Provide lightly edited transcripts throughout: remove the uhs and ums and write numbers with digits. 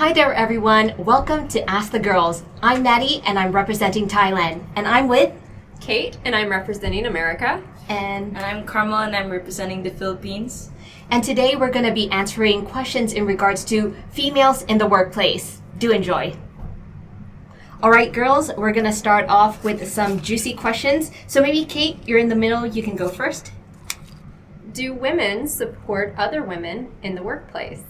Hi there, everyone. Welcome to Ask the Girls. I'm Natty, and I'm representing Thailand. And I'm with Kate, and I'm representing America. And I'm Carmel, and I'm representing the Philippines. And today we're going to be answering questions in regards to females in the workplace. Do enjoy. All right, girls, we're going to start off with some juicy questions. So maybe, Kate, you're in the middle. You can go first. Do women support other women in the workplace?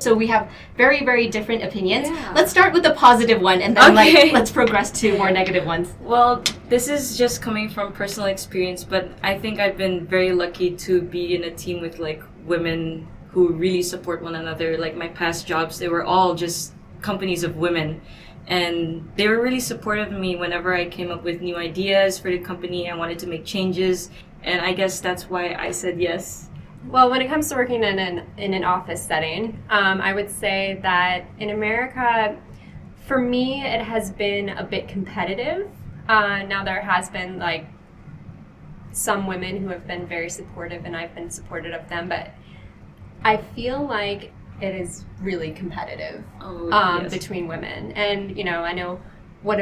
So we have very, very different opinions. Yeah. Let's start with the positive one, and then let's progress to more negative ones. Well, this is just coming from personal experience, but I think I've been very lucky to be in a team with women who really support one another. Like my past jobs, they were all just companies of women, and they were really supportive of me whenever I came up with new ideas for the company. I wanted to make changes, and I guess that's why I said yes. Well, when it comes to working in an office setting, I would say that in America, for me, it has been a bit competitive. Now there has been some women who have been very supportive, and I've been supportive of them, but I feel like it is really competitive Yes. between women. And I know one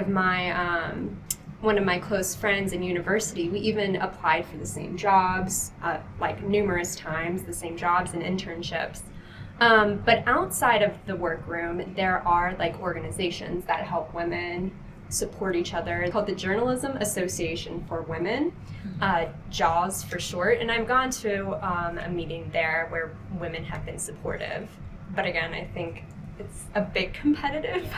of my close friends in university, we even applied for the same jobs, numerous times, the same jobs and internships. But outside of the workroom, there are organizations that help women support each other. It's called the Journalism Association for Women, JAWS for short. And I've gone to a meeting there where women have been supportive. But again, I think it's a bit competitive.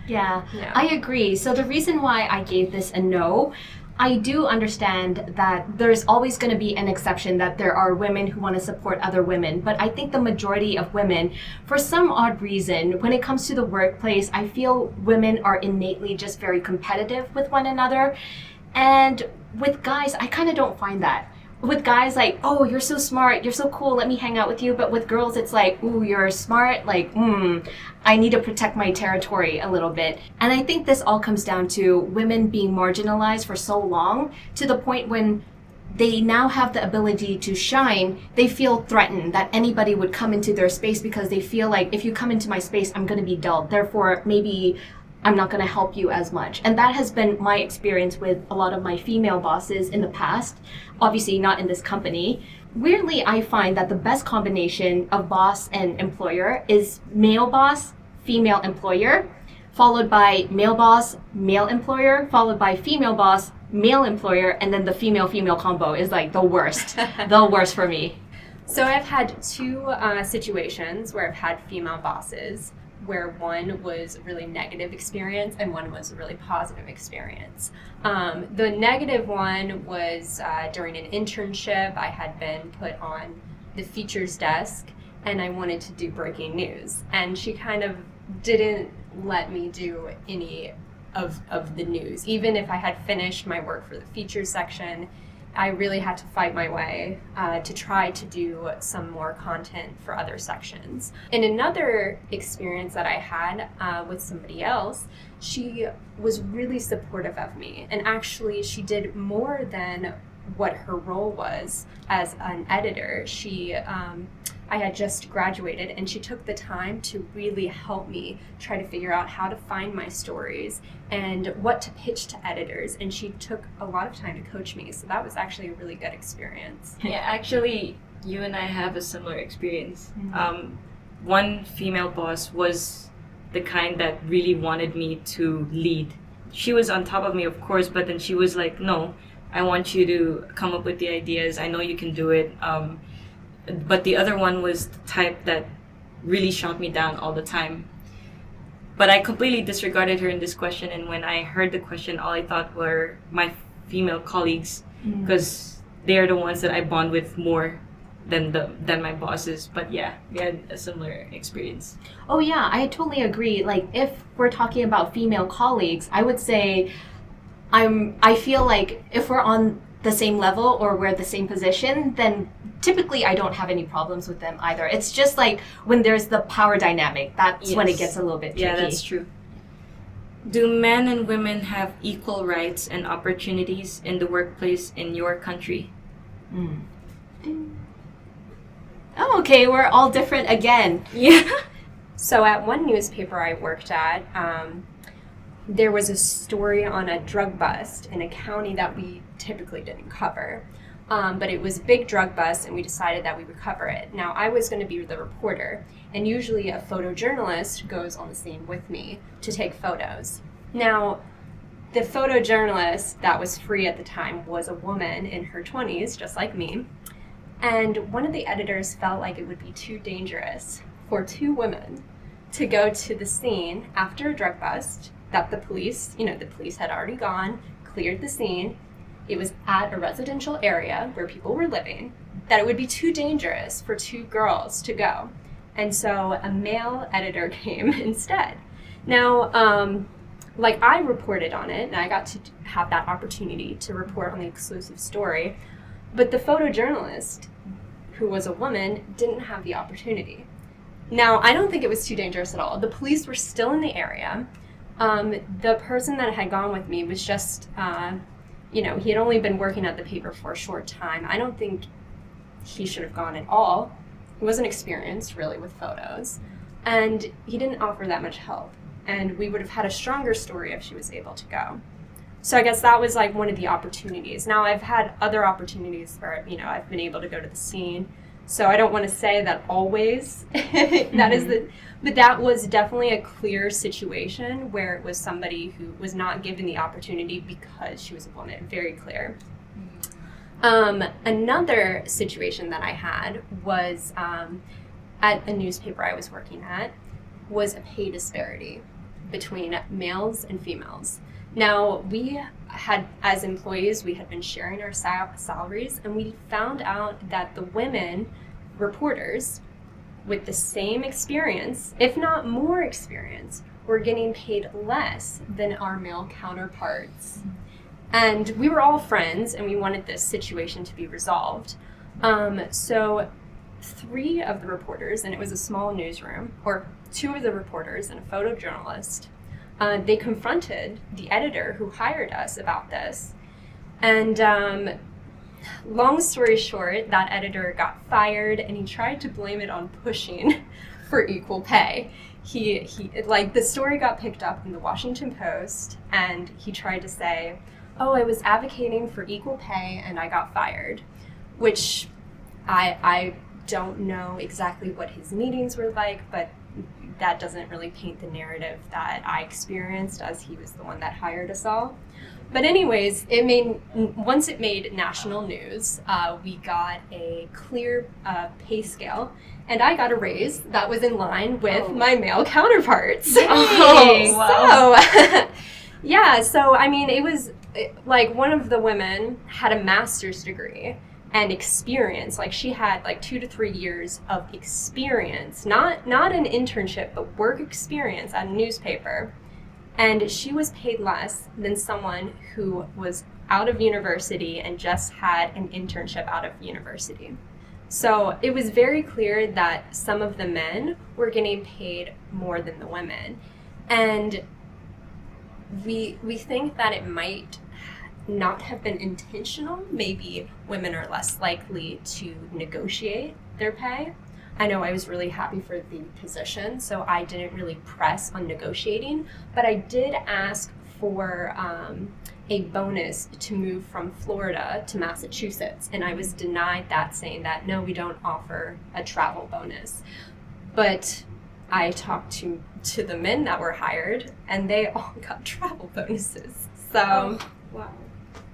Yeah, I agree. So the reason why I gave this a no, I do understand that there's always going to be an exception that there are women who want to support other women. But I think the majority of women, for some odd reason, when it comes to the workplace, I feel women are innately just very competitive with one another. And with guys, I kind of don't find that. With guys, oh, you're so smart, you're so cool, let me hang out with you. But with girls, it's ooh, you're smart, I need to protect my territory a little bit. And I think this all comes down to women being marginalized for so long to the point when they now have the ability to shine, they feel threatened that anybody would come into their space because they feel like if you come into my space, I'm going to be dulled. Therefore, maybe I'm not going to help you as much. And that has been my experience with a lot of my female bosses in the past, obviously not in this company. Weirdly, I find that the best combination of boss and employer is male boss, female employer, followed by male boss, male employer, followed by female boss, male employer, and then the female-female combo is the worst, the worst for me. So I've had two situations where I've had female bosses, where one was a really negative experience and one was a really positive experience. The negative one was during an internship. I had been put on the features desk and I wanted to do breaking news. And she kind of didn't let me do any of the news. Even if I had finished my work for the features section, I really had to fight my way to try to do some more content for other sections. In another experience that I had with somebody else, she was really supportive of me. And actually, she did more than what her role was as an editor. I had just graduated, and she took the time to really help me try to figure out how to find my stories and what to pitch to editors. And she took a lot of time to coach me. So that was actually a really good experience. Yeah, actually, you and I have a similar experience. One female boss was the kind that really wanted me to lead. She was on top of me, of course, but then she was like, no, I want you to come up with the ideas. I know you can do it. But the other one was the type that really shot me down all the time. But I completely disregarded her in this question, and when I heard the question, all I thought were my female colleagues, because they're the ones that I bond with more than my bosses. But yeah, we had a similar experience. Oh yeah, I totally agree. If we're talking about female colleagues, I would say I feel like if we're on the same level or we're the same position, then typically I don't have any problems with them either. It's just when there's the power dynamic, that's when it gets a little bit tricky. Yeah, that's true. Do men and women have equal rights and opportunities in the workplace in your country? Oh, okay, we're all different again. Yeah. So at one newspaper I worked at, there was a story on a drug bust in a county that we typically didn't cover. But it was a big drug bust, and we decided that we would cover it. Now, I was going to be the reporter, and usually a photojournalist goes on the scene with me to take photos. Now, the photojournalist that was free at the time was a woman in her 20s, just like me, and one of the editors felt like it would be too dangerous for two women to go to the scene after a drug bust that the police had already gone, cleared the scene. It was at a residential area where people were living, that it would be too dangerous for two girls to go. And so a male editor came instead. Now, I reported on it, and I got to have that opportunity to report on the exclusive story, but the photojournalist, who was a woman, didn't have the opportunity. Now, I don't think it was too dangerous at all. The police were still in the area. The person that had gone with me was just, he had only been working at the paper for a short time. I don't think he should have gone at all. He wasn't experienced, really, with photos. And he didn't offer that much help. And we would have had a stronger story if she was able to go. So I guess that was like one of the opportunities. Now, I've had other opportunities where, I've been able to go to the scene. So I don't want to say that always but that was definitely a clear situation where it was somebody who was not given the opportunity because she was a woman. Very clear. Another situation that I had was at a newspaper I was working at was a pay disparity between males and females. Now, we had, as employees, we had been sharing our salaries, and we found out that the women reporters with the same experience, if not more experience, were getting paid less than our male counterparts. And we were all friends, and we wanted this situation to be resolved. So 3 of the reporters, and it was a small newsroom, or 2 of the reporters and a photojournalist, they confronted the editor who hired us about this. And long story short, that editor got fired, and he tried to blame it on pushing for equal pay. He the story got picked up in the Washington Post, and he tried to say, oh, I was advocating for equal pay and I got fired, which I don't know exactly what his meetings were like, but that doesn't really paint the narrative that I experienced, as he was the one that hired us all. But anyways, once it made national news, we got a clear pay scale, and I got a raise that was in line with my male counterparts. Oh, wow. So, yeah, so I mean, it was like one of the women had a master's degree and experience. Like, she had like 2 to 3 years of experience, not an internship, but work experience at a newspaper. And she was paid less than someone who was out of university and just had an internship out of university. So it was very clear that some of the men were getting paid more than the women. And we think that it might not have been intentional. Maybe women are less likely to negotiate their pay. I know I was really happy for the position, so I didn't really press on negotiating, but I did ask for a bonus to move from Florida to Massachusetts, and I was denied that, saying that, no, we don't offer a travel bonus. But I talked to the men that were hired, and they all got travel bonuses. So, wow.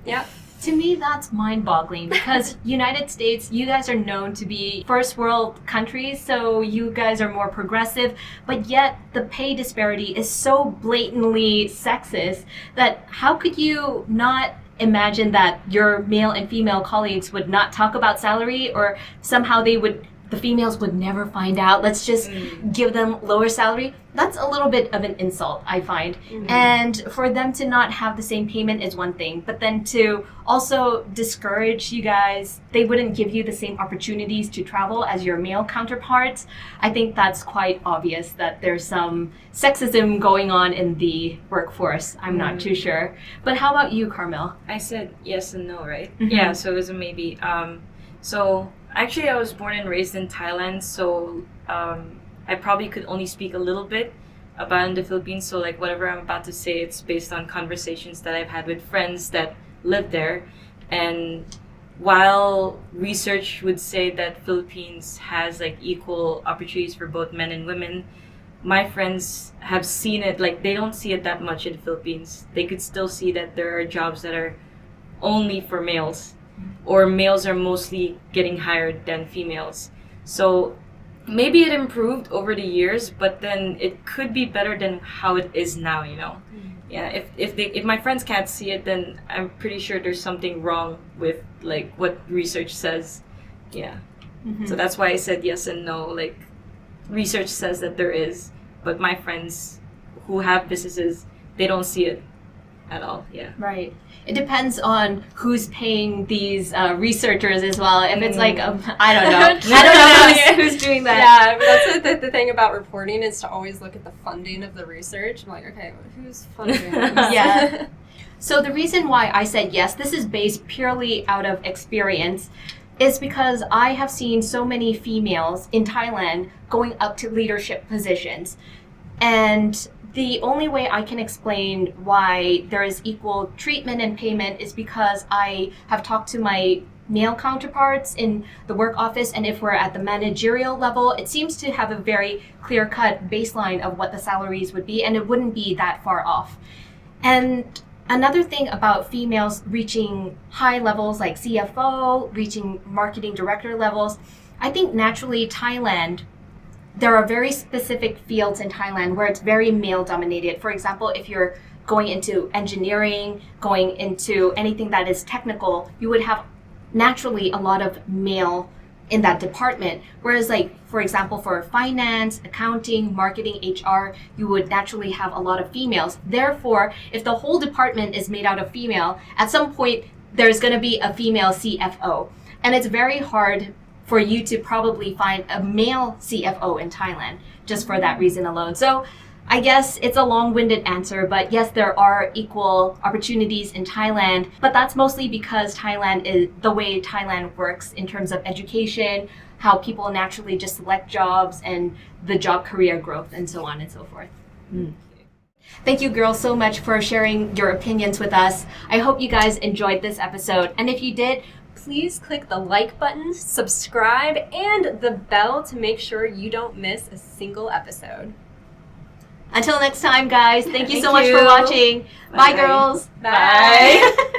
Yeah. To me, that's mind-boggling, because United States, you guys are known to be first world countries, so you guys are more progressive, but yet the pay disparity is so blatantly sexist that how could you not imagine that your male and female colleagues would not talk about salary, or somehow the females would never find out, let's just give them lower salary? That's a little bit of an insult, I find. Mm-hmm. And for them to not have the same payment is one thing, but then to also discourage you guys, they wouldn't give you the same opportunities to travel as your male counterparts. I think that's quite obvious that there's some sexism going on in the workforce. I'm not too sure. But how about you, Carmel? I said yes and no, right? Mm-hmm. Yeah, so it was a maybe. So Actually, I was born and raised in Thailand, so I probably could only speak a little bit about in the Philippines. So like whatever I'm about to say, it's based on conversations that I've had with friends that live there. And while research would say that Philippines has like equal opportunities for both men and women, my friends have seen it, like they don't see it that much in the Philippines. They could still see that there are jobs that are only for males, or males are mostly getting hired than females. So maybe it improved over the years, but then it could be better than how it is now, you know. Yeah, if my friends can't see it, then I'm pretty sure there's something wrong with like what research says. Yeah. So that's why I said yes and no. Like research says that there is, but my friends who have businesses, they don't see it at all. Yeah. Right. It depends on who's paying these researchers as well. If it's like, I don't know. I don't know who's doing that. Yeah, but that's the thing about reporting is to always look at the funding of the research. I'm like, okay, who's funding this? Yeah. So the reason why I said yes, this is based purely out of experience, is because I have seen so many females in Thailand going up to leadership positions. And the only way I can explain why there is equal treatment and payment is because I have talked to my male counterparts in the work office, and if we're at the managerial level, it seems to have a very clear-cut baseline of what the salaries would be, and it wouldn't be that far off. And another thing about females reaching high levels like CFO, reaching marketing director levels, I think naturally Thailand, there are very specific fields in Thailand where it's very male dominated. For example, if you're going into engineering, going into anything that is technical, you would have naturally a lot of male in that department. Whereas like, for example, for finance, accounting, marketing, HR, you would naturally have a lot of females. Therefore, if the whole department is made out of female, at some point, there's going to be a female CFO. And it's very hard for you to probably find a male CFO in Thailand just for that reason alone. So I guess it's a long-winded answer, but yes, there are equal opportunities in Thailand, but that's mostly because Thailand is the way Thailand works in terms of education, how people naturally just select jobs and the job career growth and so on and so forth. Thank you girls so much for sharing your opinions with us. I hope you guys enjoyed this episode. And if you did, please click the like button, subscribe, and the bell to make sure you don't miss a single episode. Until next time, guys, thank you so much for watching. Bye, girls. Bye.